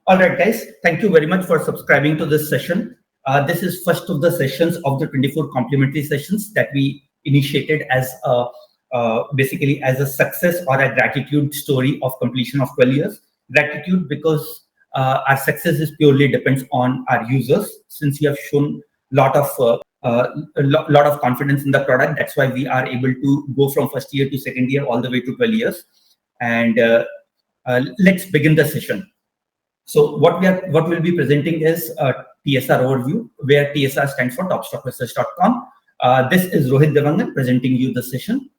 All right, guys, thank you very much for subscribing to this session. This is first of the sessions of the 24 complimentary sessions that we initiated as basically as a success or a gratitude story of completion of 12 years. Gratitude because our success is purely depends on our users. Since you have shown lot of confidence in the product, that's why we are able to go from first year to second year all the way to 12 years. And let's begin the session. So what we'll be presenting is a TSR overview, where TSR stands for TopStockResearch.com. This is Rohit Devangan presenting you the session.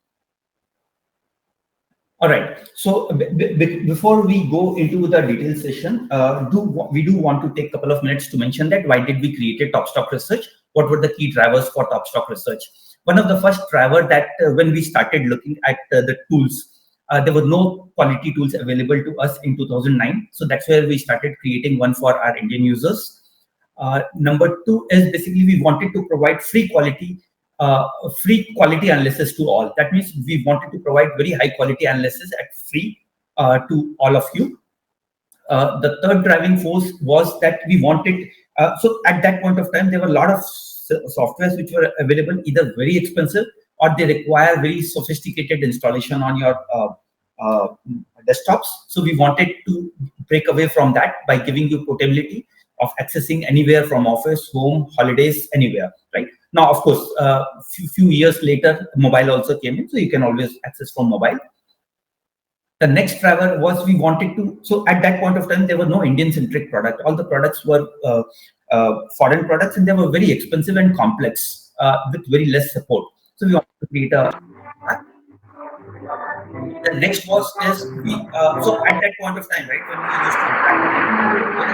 All right. So before we go into the detailed session, we do want to take a couple of minutes to mention that why did we create TopStock Research? What were the key drivers for TopStock Research? One of the first driver that when we started looking at the tools, there were no quality tools available to us in 2009. So that's where we started creating one for our Indian users. Number two is basically we wanted to provide free quality analysis to all. That means we wanted to provide very high quality analysis at free to all of you. The third driving force was that we wanted, so at that point of time, there were a lot of softwares which were available, either very expensive or they require very sophisticated installation on your desktops. So we wanted to break away from that by giving you portability of accessing anywhere from office, home, holidays, anywhere, right? Now, of course, few years later, mobile also came in, so you can always access from mobile. The next driver was we wanted to, so at that point of time, there were no Indian-centric product. All the products were foreign products, and they were very expensive and complex with very less support. So we wanted to create a. The next was is so at that point of time, right, when we used to interact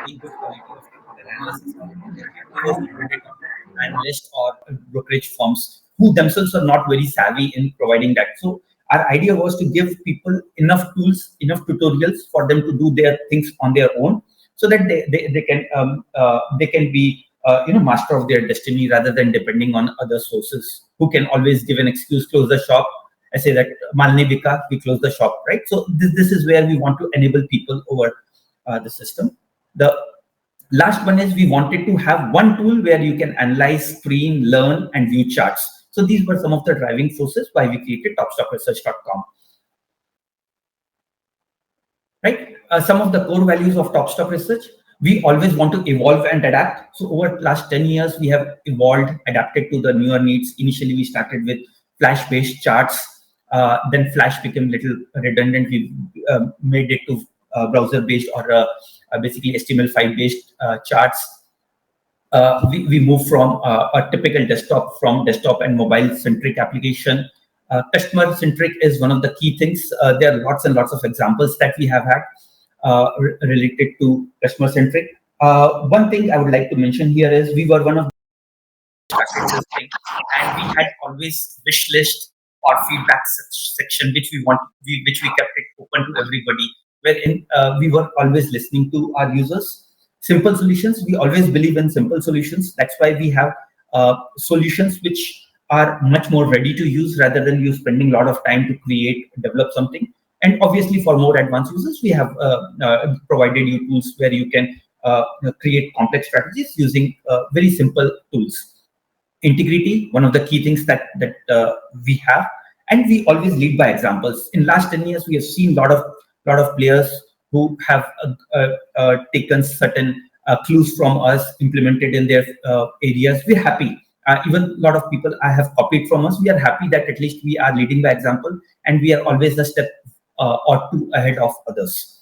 with good quality of analysis, there was limited analyst or brokerage firms who themselves are not very savvy in providing that. So our idea was to give people enough tools, enough tutorials for them to do their things on their own, so that they can be master of their destiny rather than depending on other sources who can always give an excuse, close the shop. I say that Malne Bika, we close the shop, right? So this is where we want to enable people over the system. The last one is we wanted to have one tool where you can analyze, screen, learn, and view charts. So these were some of the driving forces why we created TopStockResearch.com. Right? Some of the core values of TopStock Research. We always want to evolve and adapt. So over the last 10 years, we have evolved, adapted to the newer needs. Initially, we started with Flash-based charts. Then Flash became a little redundant. We made it to browser-based or basically HTML5-based charts. We moved from a typical desktop and mobile-centric application. Customer-centric is one of the key things. There are lots and lots of examples that we have had related to customer-centric. One thing I would like to mention here is we were one of the and we had always wish list or feedback section which we kept it open to everybody, wherein we were always listening to our users. Simple solutions, we always believe in simple solutions. That's why we have solutions which are much more ready to use rather than you spending a lot of time to develop something. And obviously for more advanced users, we have provided you tools where you can create complex strategies using very simple tools. Integrity, one of the key things that we have, and we always lead by examples. In last 10 years, we have seen a lot of players who have taken certain clues from us, implemented in their areas. We're happy. Even a lot of people have copied from us. We are happy that at least we are leading by example, and we are always a step or two ahead of others.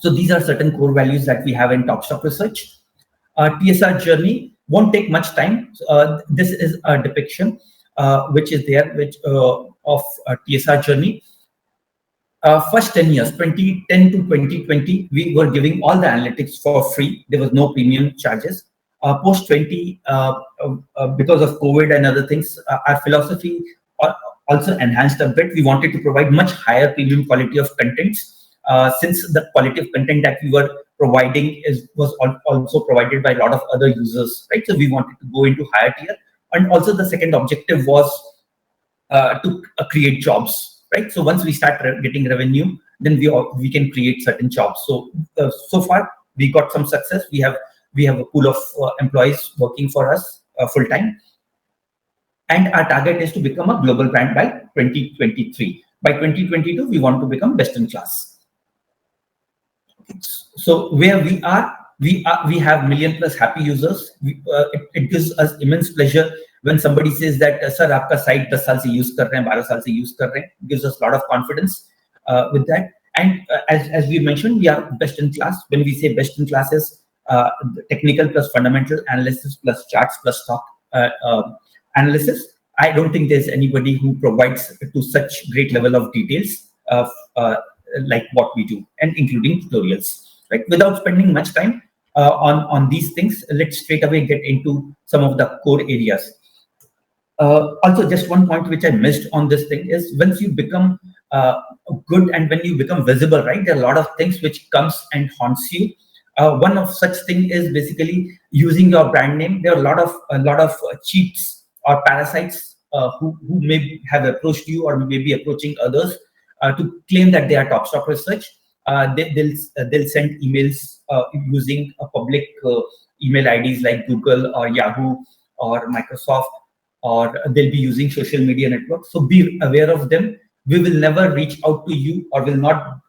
So these are certain core values that we have in TopStock Research. TSR Journey won't take much time. This is a depiction which is there of TSR Journey. First 10 years, 2010 to 2020, we were giving all the analytics for free. There was no premium charges. Post 20, because of COVID and other things, our philosophy also enhanced a bit. We wanted to provide much higher premium quality of contents, since the quality of content that we were providing was also provided by a lot of other users, right? So we wanted to go into higher tier. And also the second objective was to create jobs, right? So once we start getting revenue, then we can create certain jobs. So so far we got some success. We have a pool of employees working for us full time, and our target is to become a global brand by 2023. By 2022, we want to become best in class. So where we have million plus happy users. It gives us immense pleasure when somebody says that sir, आपका site 10 साल से use कर रहे हैं, 12 साल से use कर रहे हैं. It gives us a lot of confidence with that. And as we mentioned, we are best in class. When we say best in class is technical plus fundamental analysis plus charts plus stock analysis. I don't think there's anybody who provides to such great level of details like what we do, and including tutorials. Right? Without spending much time on these things, let's straight away get into some of the core areas. Also, just one point which I missed on this thing is once you become good and when you become visible, right? There are a lot of things which comes and haunts you. One of such thing is basically using your brand name. There are a lot of cheats or parasites who may have approached you or may be approaching others to claim that they are TopStock Research. They'll send emails using a public email IDs like Google or Yahoo or Microsoft, or they'll be using social media networks. So be aware of them. We will never reach out to you, or will not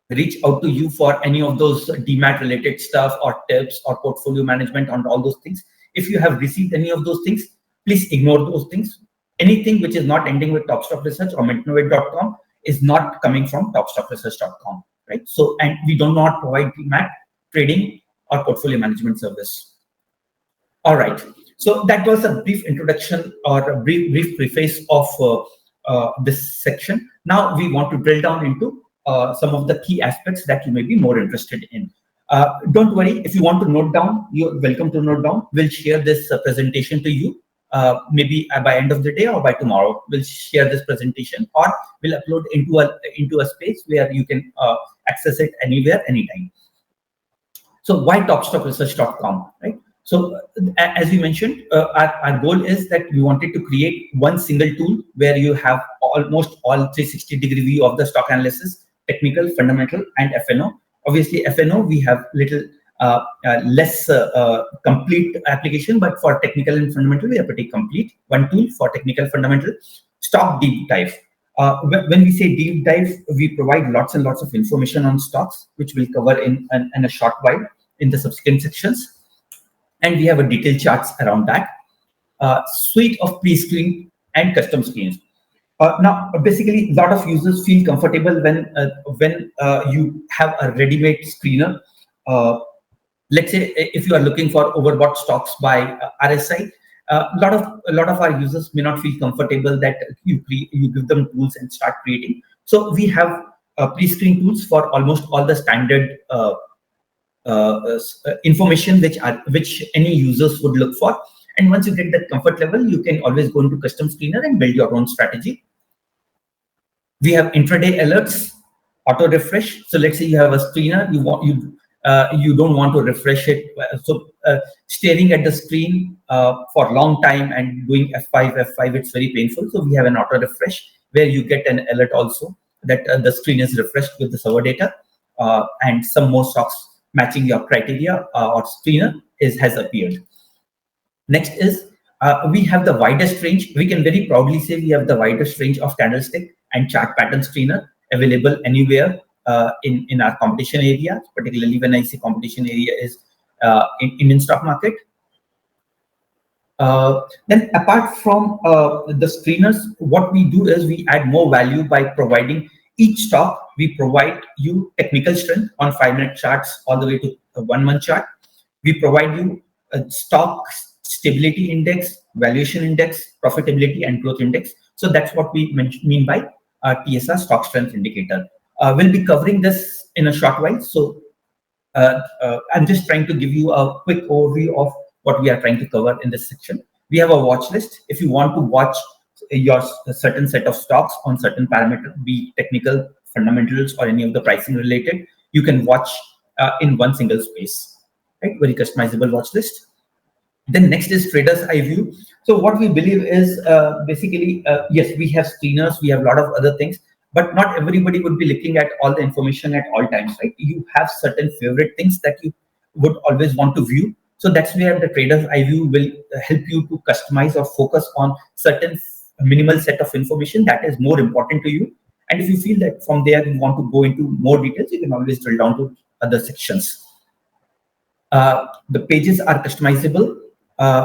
reach out to you for any of those DMAT related stuff or tips or portfolio management on all those things. If you have received any of those things, please ignore those things. Anything which is not ending with TopStock Research or Mentnovate.com is not coming from TopStockResearch.com, right? So, and we do not provide DMAT trading or portfolio management service. All right. So that was a brief introduction or a brief preface of this section. Now we want to drill down into some of the key aspects that you may be more interested in. Don't worry, if you want to note down, you're welcome to note down. We'll share this presentation to you maybe by end of the day or by tomorrow. We'll share this presentation, or we'll upload into a space where you can access it anywhere, anytime. So why TopStockResearch.com, right? So as we mentioned, our goal is that we wanted to create one single tool where you have almost all 360-degree view of the stock analysis, technical, fundamental, and FNO. Obviously, FNO, we have little less complete application, but for technical and fundamental, we are pretty complete. One tool for technical, fundamental. Stock deep dive. When we say deep dive, we provide lots and lots of information on stocks, which we'll cover in a short while in the subsequent sections. And we have a detailed charts around that. Suite of pre-screen and custom screens. Now, basically, a lot of users feel comfortable when you have a ready-made screener. Let's say if you are looking for overbought stocks by RSI, a lot of our users may not feel comfortable that you give them tools and start creating. So we have pre-screen tools for almost all the standard information which any users would look for. And once you get that comfort level, you can always go into custom screener and build your own strategy. We have intraday alerts, auto refresh. So let's say you have a screener, you don't want to refresh it. So staring at the screen for a long time and doing F5, it's very painful. So we have an auto refresh where you get an alert also that the screen is refreshed with the server data, and some more stocks matching your criteria or screener has appeared. Next is we have the widest range. We can very proudly say we have the widest range of candlestick and chart pattern screener available anywhere in our competition area. Particularly when I say competition area is in Indian stock market. Then apart from the screeners, what we do is we add more value by providing each stock. We provide you technical strength on 5-minute charts all the way to a 1-month chart. We provide you a stock stability index, valuation index, profitability, and growth index. So that's what we mean by TSR stock strength indicator. We'll be covering this in a short while. So I'm just trying to give you a quick overview of what we are trying to cover in this section. We have a watch list. If you want to watch your certain set of stocks on certain parameter, be technical, fundamentals, or any of the pricing related, you can watch in one single space, right? Very customizable watch list. Then next is Traders Eye View. So what we believe is basically, yes, we have screeners, we have a lot of other things. but not everybody would be looking at all the information at all times, right? You have certain favorite things that you would always want to view. So that's where the trader's eye view will help you to customize or focus on certain minimal set of information that is more important to you. And if you feel that from there you want to go into more details, you can always drill down to other sections. The pages are customizable,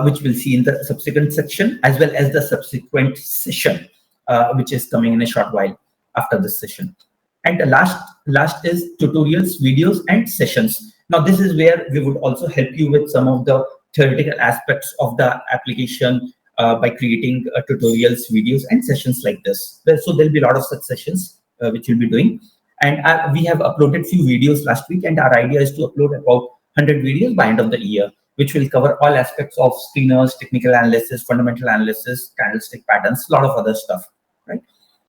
which we'll see in the subsequent section, as well as the subsequent session, which is coming in a short while after this session. And the last is tutorials, videos, and sessions. Now, this is where we would also help you with some of the theoretical aspects of the application by creating tutorials, videos, and sessions like this. So there'll be a lot of such sessions which we'll be doing. And we have uploaded few videos last week, and our idea is to upload about 100 videos by end of the year, which will cover all aspects of screeners, technical analysis, fundamental analysis, candlestick patterns, a lot of other stuff.